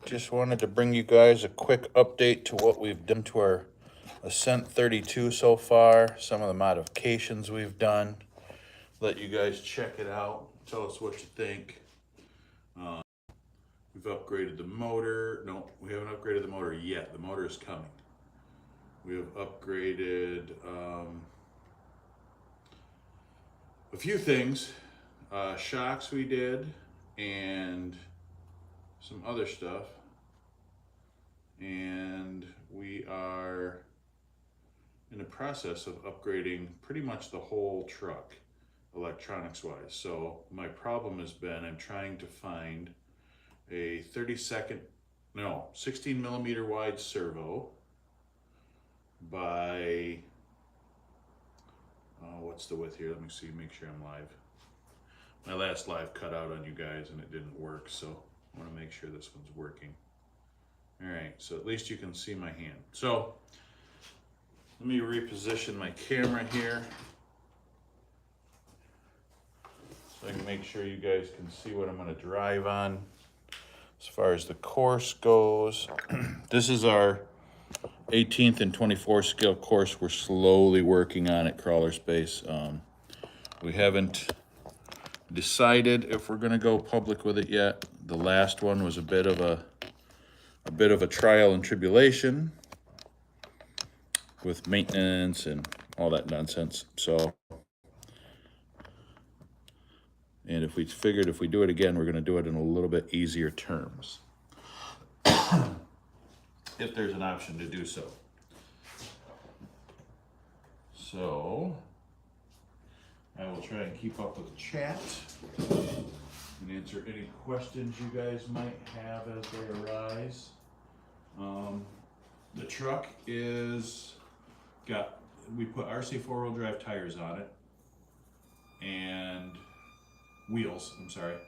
Just wanted to bring you guys a quick update to what we've done to our Ascent 32 so far, some of the modifications we've done. Let you guys check it out, tell us what you think. We've upgraded the motor. No, we haven't upgraded the motor yet. The motor is coming. We have upgraded a few things. Shocks we did, and some other stuff. And we are in the process of upgrading pretty much the whole truck, electronics wise. So my problem has been I'm trying to find a 16 millimeter wide servo by, what's the width here? Let me see, make sure I'm live. My last live cut out on you guys and it didn't work, so I want to make sure this one's working. All right, so at least you can see my hand. So let me reposition my camera here so I can make sure you guys can see what I'm going to drive on. As far as the course goes, this is our 18th and 24th scale course we're slowly working on at Crawler Space. We haven't decided if we're going to go public with it yet. The last one was a bit of a trial and tribulation with maintenance and all that nonsense. So, and if we figured if we do it again, we're going to do it in a little bit easier terms, if there's an option to do so. So I will try and keep up with the chat and answer any questions you guys might have as they arise. The truck we put RC four-wheel drive tires on it and wheels, I'm sorry.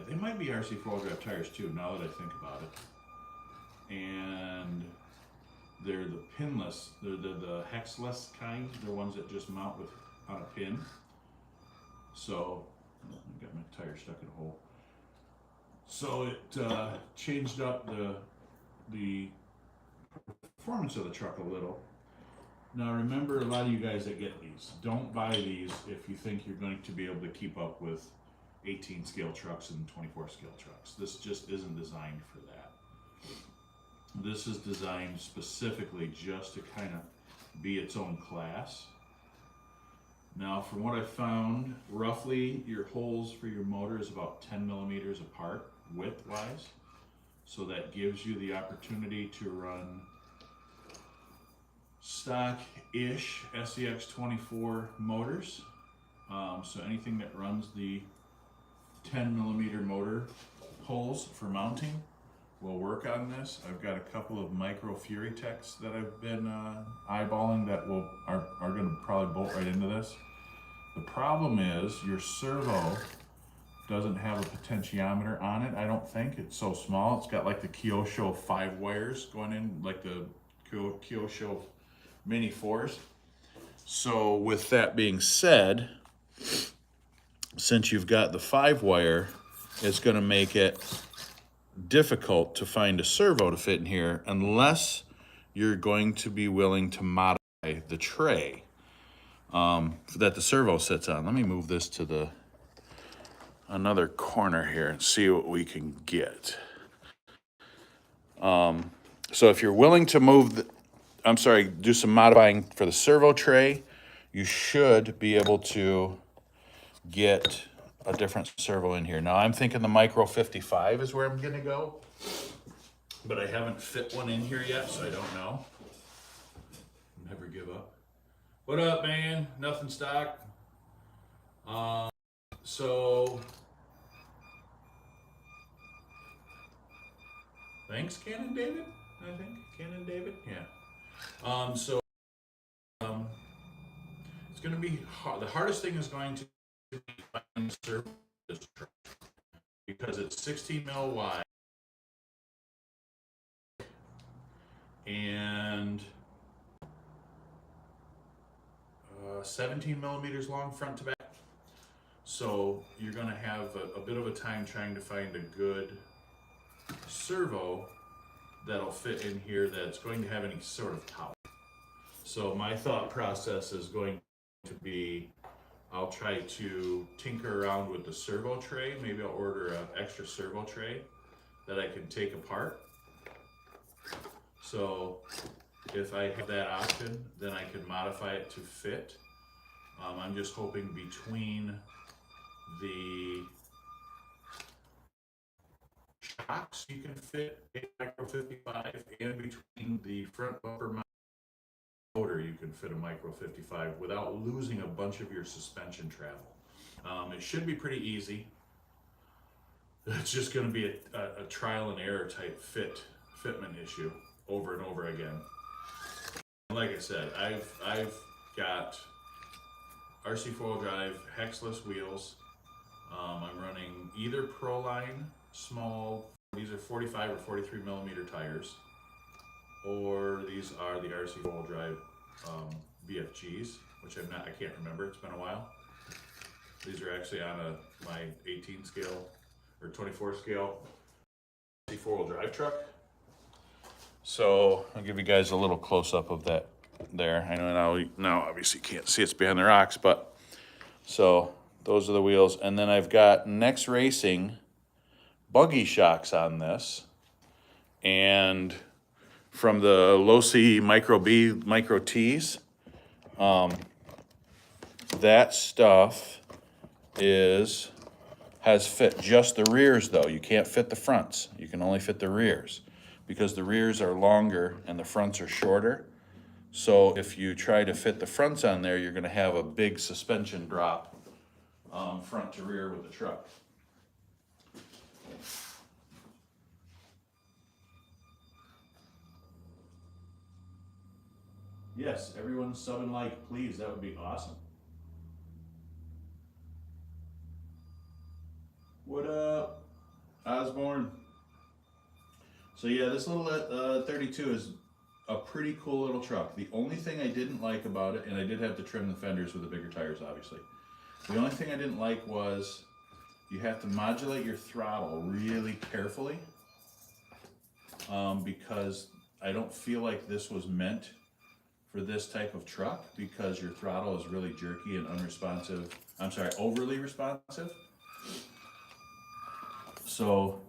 They might be RC four-wheel drive tires too, now that I think about it. And they're the pinless, they're the hexless kind. They're ones that just mount on a pin. So, I got my tire stuck in a hole. So it changed up the performance of the truck a little. Now remember, a lot of you guys that get these, don't buy these if you think you're going to be able to keep up with 18 scale trucks and 24 scale trucks. This just isn't designed for that. This is designed specifically just to kind of be its own class. Now, from what I found, roughly your holes for your motor is about 10 millimeters apart width-wise. So that gives you the opportunity to run stock-ish SEX 24 motors. So anything that runs the 10 millimeter motor holes for mounting will work on this. I've got a couple of micro Fury Techs that I've been eyeballing that are going to probably bolt right into this. The problem is your servo doesn't have a potentiometer on it, I don't think. It's so small. It's got like the Kyosho 5 wires going in, like the Kyosho Mini 4s. So with that being said, since you've got the 5 wire, it's going to make it difficult to find a servo to fit in here unless you're going to be willing to modify the tray that the servo sits on. Let me move this to another corner here and see what we can get. So if you're willing to do some modifying for the servo tray, you should be able to get a different servo in here. Now I'm thinking the Micro 55 is where I'm gonna go, but I haven't fit one in here yet, so I don't know. Never give up. What up, man? Nothing stock. So thanks, Canon David. I think Canon David. Yeah. It's going to be hard. The hardest thing is going to be finding the servo this truck because it's 16 mil wide and 17 millimeters long front to back. So you're going to have a bit of a time trying to find a good servo that'll fit in here that's going to have any sort of power. So my thought process is going to be, I'll try to tinker around with the servo tray. Maybe I'll order an extra servo tray that I can take apart. So if I have that option, then I can modify it to fit. I'm just hoping between the shocks you can fit a micro 55, and between the front bumper motor you can fit a micro 55 without losing a bunch of your suspension travel. It should be pretty easy. It's just going to be a trial and error type fitment issue over and over again. Like I said, I've got RC four-wheel drive hexless wheels. I'm running either Proline small, these are 45 or 43 millimeter tires, or these are the RC four-wheel drive BFGs, which I can't remember, it's been a while. These are actually on my 18 scale or 24 scale RC four-wheel drive truck. So I'll give you guys a little close-up of that there. I know now obviously you can't see, it's behind the rocks, but so those are the wheels. And then I've got Next Racing buggy shocks on this, and from the L.L.C Micro B Micro T's, that stuff has fit just the rears though. You can't fit the fronts, you can only fit the rears, because the rears are longer and the fronts are shorter. So if you try to fit the fronts on there, you're gonna have a big suspension drop front to rear with the truck. Yes, everyone sub and like, please, that would be awesome. What up, Osborne? So yeah, this little 32 is a pretty cool little truck. The only thing I didn't like about it, and I did have to trim the fenders with the bigger tires obviously, the only thing I didn't like was you have to modulate your throttle really carefully, because I don't feel like this was meant for this type of truck, because your throttle is really jerky and unresponsive. I'm sorry, overly responsive. So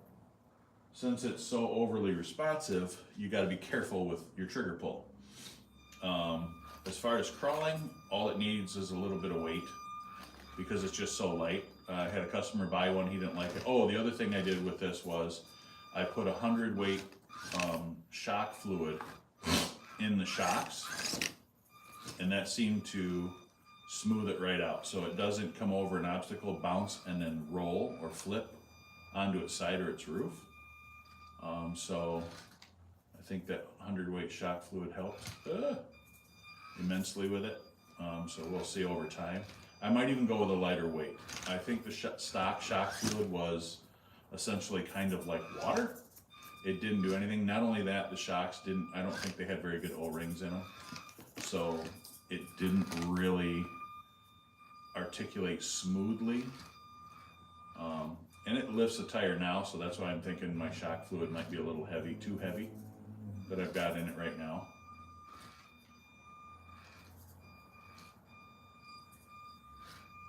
since it's so overly responsive, you got to be careful with your trigger pull. As far as crawling, all it needs is a little bit of weight, because it's just so light. I had a customer buy one, he didn't like it. Oh, the other thing I did with this was I put 100 weight shock fluid in the shocks, and that seemed to smooth it right out, so it doesn't come over an obstacle, bounce, and then roll or flip onto its side or its roof. So I think that 100 weight shock fluid helped immensely with it. So we'll see over time. I might even go with a lighter weight. I think the stock shock fluid was essentially kind of like water. It didn't do anything. Not only that, the shocks I don't think they had very good O-rings in them. So it didn't really articulate smoothly. And it lifts the tire now, so that's why I'm thinking my shock fluid might be a little heavy, too heavy, that I've got in it right now.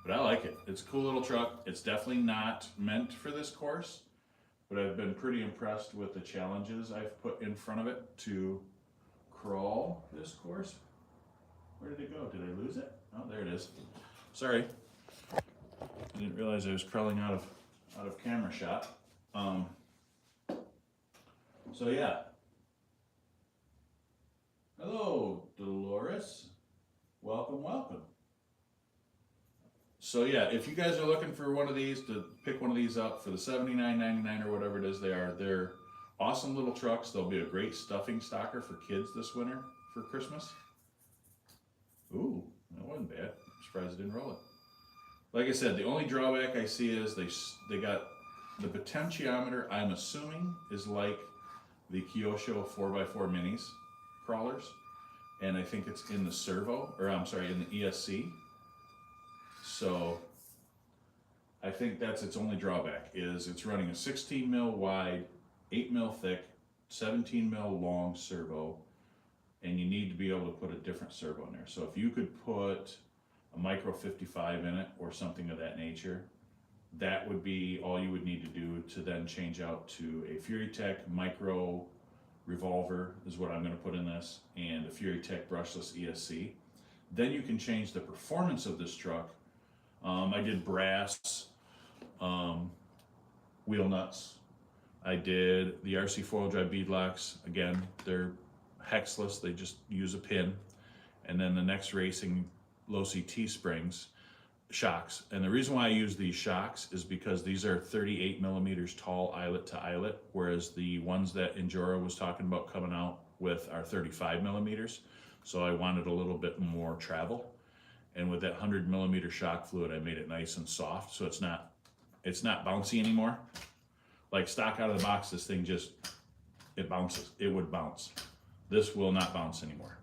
But I like it. It's a cool little truck. It's definitely not meant for this course, but I've been pretty impressed with the challenges I've put in front of it to crawl this course. Where did it go? Did I lose it? Oh, there it is. Sorry. I didn't realize I was crawling out of camera shot. So yeah. Hello, Dolores. Welcome, welcome. So yeah, if you guys are looking for one of these, to pick one of these up for the $79.99 or whatever it is they're awesome little trucks. They'll be a great stuffing stocker for kids this winter for Christmas. Ooh, that wasn't bad. I'm surprised it didn't roll it. Like I said, the only drawback I see is they got the potentiometer, I'm assuming, is like the Kyosho 4x4 minis crawlers, and I think it's in the servo, or I'm sorry, in the ESC. So I think that's its only drawback, is it's running a 16 mil wide 8 mil thick, 17 mil long servo, and you need to be able to put a different servo in there. So if you could put a micro 55 in it or something of that nature, that would be all you would need to do to then change out to a FuryTech micro revolver is what I'm going to put in this, and a FuryTech brushless ESC. Then you can change the performance of this truck. I did brass wheel nuts. I did the RC four-wheel drive bead locks. Again, they're hexless, they just use a pin. And then the next racing L.L.C T-springs shocks. And the reason why I use these shocks is because these are 38 millimeters tall eyelet to eyelet, whereas the ones that Endura was talking about coming out with are 35 millimeters. So I wanted a little bit more travel. And with that 100 millimeter shock fluid, I made it nice and soft, so it's not bouncy anymore. Like stock out of the box, this thing just, it bounces. It would bounce. This will not bounce anymore.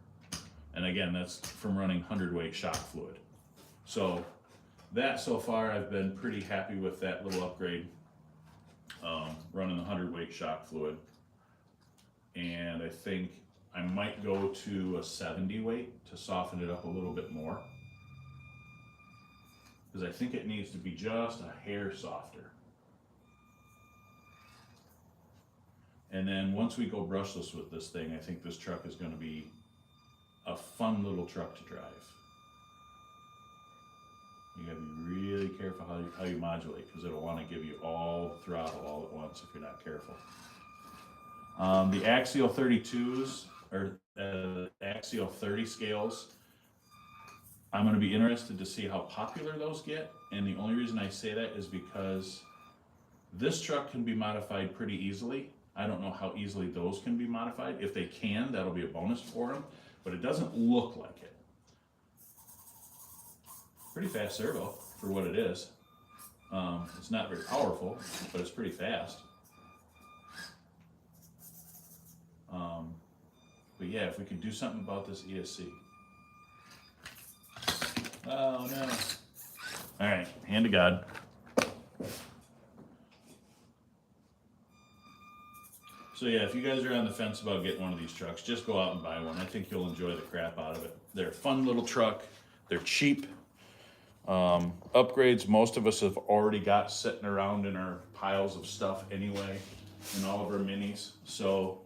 And again, that's from running 100 weight shock fluid. So that so far, I've been pretty happy with that little upgrade, running the 100 weight shock fluid. And I think I might go to a 70 weight to soften it up a little bit more, because I think it needs to be just a hair softer. And then once we go brushless with this thing, I think this truck is going to be a fun little truck to drive. You gotta be really careful how you modulate, because it'll want to give you all the throttle all at once if you're not careful. The Axial 32s, or Axial 30 scales, I'm going to be interested to see how popular those get. And the only reason I say that is because this truck can be modified pretty easily. I don't know how easily those can be modified. If they can, that'll be a bonus for them, but it doesn't look like it. Pretty fast servo for what it is. It's not very powerful, but it's pretty fast. But yeah, if we could do something about this ESC. Oh no. All right, hand to God. So yeah, if you guys are on the fence about getting one of these trucks, just go out and buy one. I think you'll enjoy the crap out of it. They're a fun little truck. They're cheap. Upgrades most of us have already got sitting around in our piles of stuff anyway, in all of our minis. So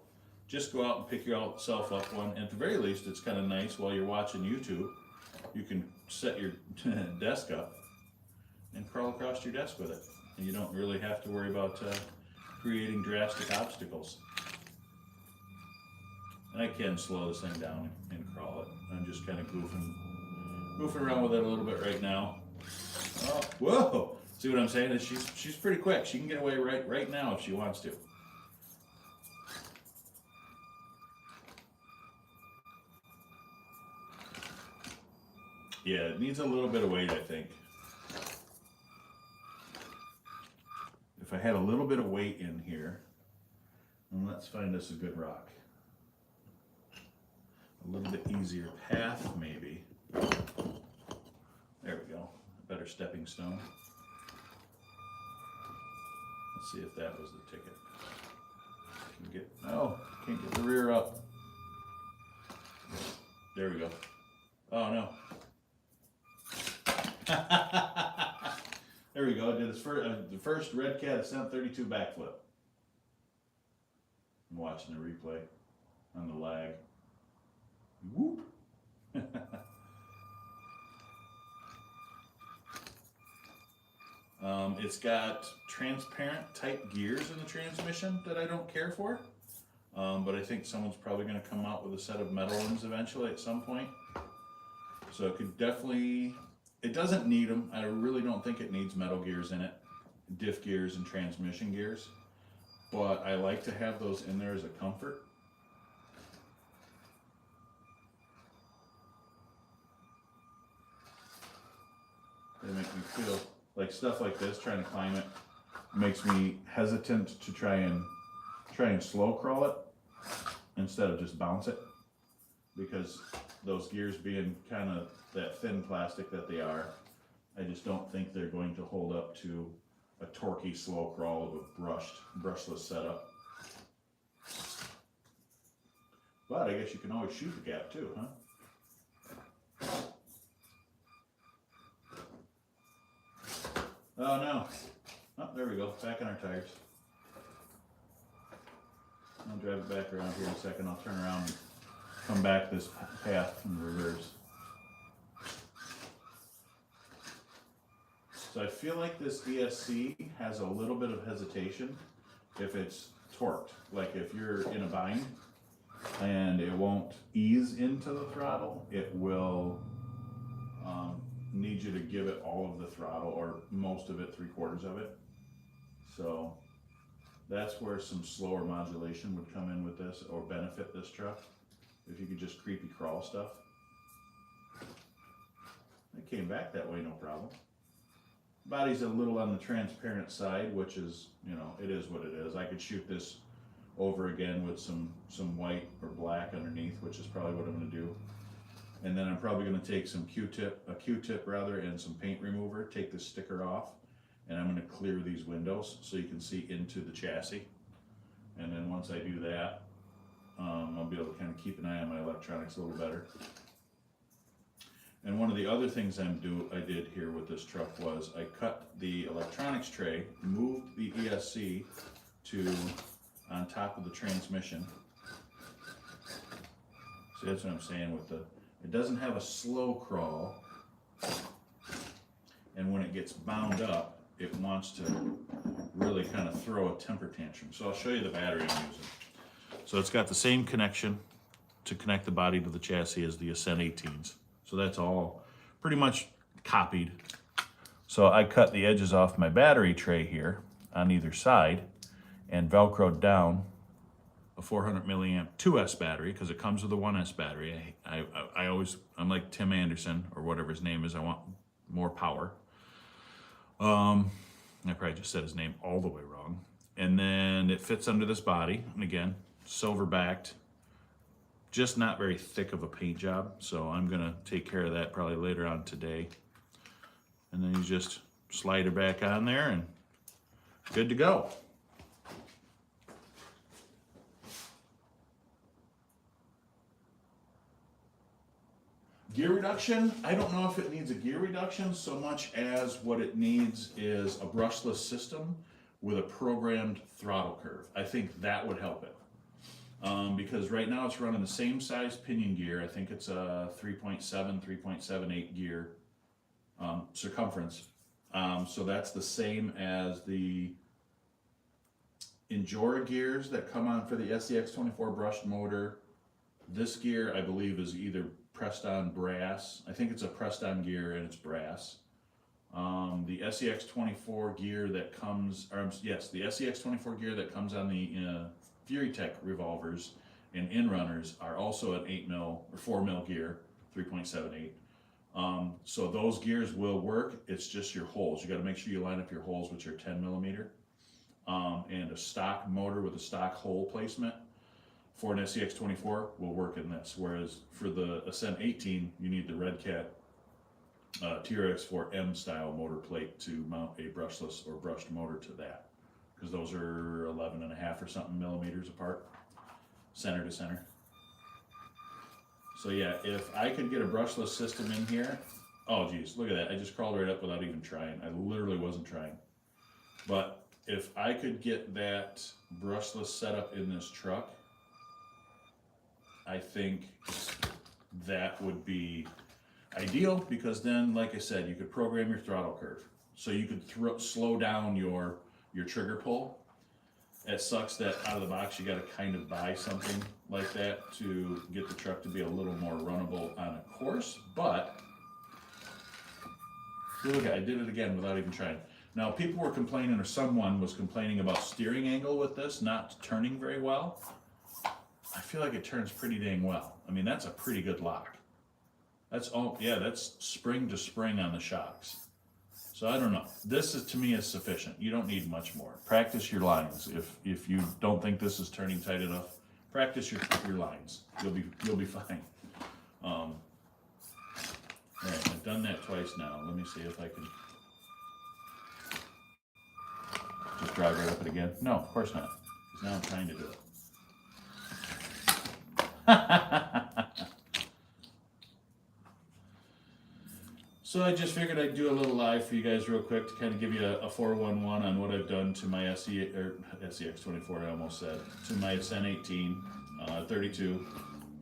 just go out and pick yourself up one. And at the very least, it's kind of nice while you're watching YouTube. You can set your desk up and crawl across your desk with it. And you don't really have to worry about creating drastic obstacles. And I can slow this thing down and crawl it. I'm just kind of goofing around with it a little bit right now. Oh, whoa! See what I'm saying? She's pretty quick. She can get away right now if she wants to. Yeah, it needs a little bit of weight, I think. If I had a little bit of weight in here, and let's find us a good rock. A little bit easier path, maybe. There we go. A better stepping stone. Let's see if that was the ticket. Can't get the rear up. There we go. Oh no. There we go. I did the first Red Cat Ascent 32 backflip. I'm watching the replay on the lag. Whoop. It's got transparent type gears in the transmission that I don't care for. But I think someone's probably going to come out with a set of metal ones eventually at some point. So it could definitely, it doesn't need them. I really don't think it needs metal gears in it, diff gears and transmission gears. But I like to have those in there as a comfort. They make me feel like stuff like this, trying to climb it, makes me hesitant to try and slow crawl it instead of just bounce it, because those gears being kind of that thin plastic that they are, I just don't think they're going to hold up to a torquey slow crawl of a brushless setup. But I guess you can always shoot the gap too, huh? Oh no. Oh, there we go. Back on our tires. I'll drive it back around here in a second. I'll turn around and come back this path in reverse. So I feel like this ESC has a little bit of hesitation if it's torqued. Like if you're in a bind and it won't ease into the throttle, it will need you to give it all of the throttle, or most of it, 3/4 of it. So that's where some slower modulation would come in with this, or benefit this truck. If you could just creepy crawl stuff. It came back that way, no problem. Body's a little on the transparent side, which is, you know, it is what it is. I could shoot this over again with some white or black underneath, which is probably what I'm going to do. And then I'm probably going to take some a Q-tip rather, and some paint remover, take the sticker off, and I'm going to clear these windows so you can see into the chassis. And then once I do that, I'll be able to kind of keep an eye on my electronics a little better. And one of the other things I did here with this truck was I cut the electronics tray, moved the ESC to on top of the transmission. See, that's what I'm saying with it doesn't have a slow crawl, and when it gets bound up, it wants to really kind of throw a temper tantrum. So I'll show you the battery I'm using. So it's got the same connection to connect the body to the chassis as the Ascent 18s. So that's all pretty much copied. So I cut the edges off my battery tray here on either side and Velcroed down a 400 milliamp 2S battery, because it comes with a 1S battery. I'm like Tim Anderson or whatever his name is. I want more power. I probably just said his name all the way wrong. And then it fits under this body, and again, silver backed, just not very thick of a paint job. So I'm gonna take care of that probably later on today. And then you just slide it back on there and good to go. Gear reduction, I don't know if it needs a gear reduction so much as what it needs is a brushless system with a programmed throttle curve. I think that would help it. Because right now it's running the same size pinion gear. I think it's a 3.7, 3.78 gear circumference. So that's the same as the Injora gears that come on for the SCX24 brushed motor. This gear, I believe, is either pressed on brass. I think it's a pressed on gear and it's brass. The SCX24 gear that comes, the SCX24 gear that comes on the Fury Tech revolvers and Inrunners are also an 8 mil or 4 mil gear, 3.78. So those gears will work. It's just your holes. You got to make sure you line up your holes with your 10 millimeter. And a stock motor with a stock hole placement for an SCX24 will work in this. Whereas for the Ascent 18, you need the Red Cat TRX4M style motor plate to mount a brushless or brushed motor to that, because those are 11.5 or something millimeters apart, center to center. So yeah, if I could get a brushless system in here, oh geez, look at that. I just crawled right up without even trying. I literally wasn't trying. But if I could get that brushless setup in this truck, I think that would be ideal, because then, like I said, you could program your throttle curve. So you could slow down your trigger pull. It sucks that out of the box you got to kind of buy something like that to get the truck to be a little more runnable on a course, but look, I did it again without even trying. Now people were complaining, or someone was complaining about steering angle with this not turning very well. I feel like it turns pretty dang well. I mean, that's a pretty good lock. That's all, yeah, that's spring to spring on the shocks. So I don't know. This is, to me, is sufficient. You don't need much more. Practice your lines. If you don't think this is turning tight enough, practice your lines. You'll be fine. All right, I've done that twice now. Let me see if I can just drive right up it again. No, of course not. Because now I'm trying to do it. So I just figured I'd do a little live for you guys real quick to kind of give you a 411 on what I've done to my SEX 24, I almost said, to my Ascent 18, 32.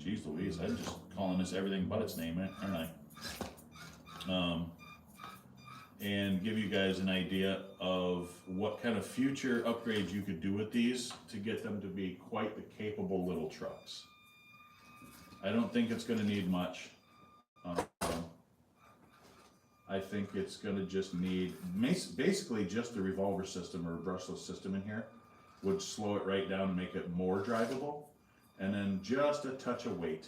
Jeez Louise, I'm just calling this everything but its name, aren't I? And give you guys an idea of what kind of future upgrades you could do with these to get them to be quite the capable little trucks. I don't think it's going to need much. I think it's going to just need basically just the revolver system or a brushless system in here would slow it right down and make it more drivable, and then just a touch of weight.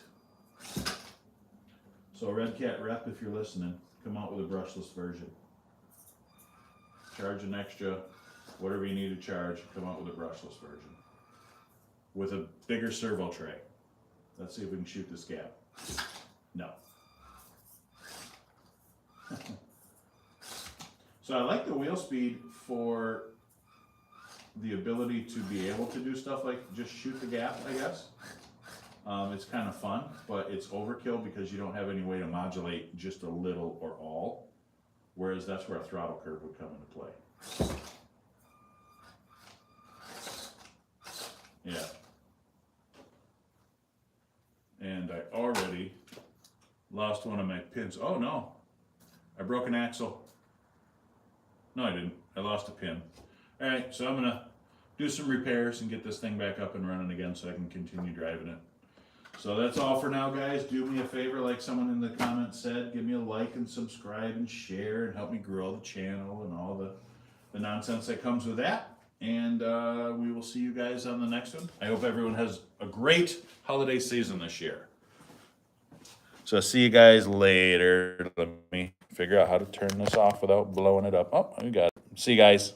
So Red Cat Rep, if you're listening, come out with a brushless version. Charge an extra, whatever you need to charge, come out with a brushless version. With a bigger servo tray. Let's see if we can shoot this gap. No. So I like the wheel speed for the ability to be able to do stuff like just shoot the gap, I guess. It's kind of fun, but it's overkill because you don't have any way to modulate just a little or all. Whereas that's where a throttle curve would come into play. Yeah. And I already lost one of my pins. Oh no, I broke an axle. No, I didn't. I lost a pin. All right, so I'm gonna do some repairs and get this thing back up and running again so I can continue driving it. So that's all for now, guys. Do me a favor, like someone in the comments said, give me a like and subscribe and share and help me grow the channel and all the nonsense that comes with that. And we will see you guys on the next one. I hope everyone has a great holiday season this year. So I'll see you guys later. Let me figure out how to turn this off without blowing it up. Oh, we got it. See you guys.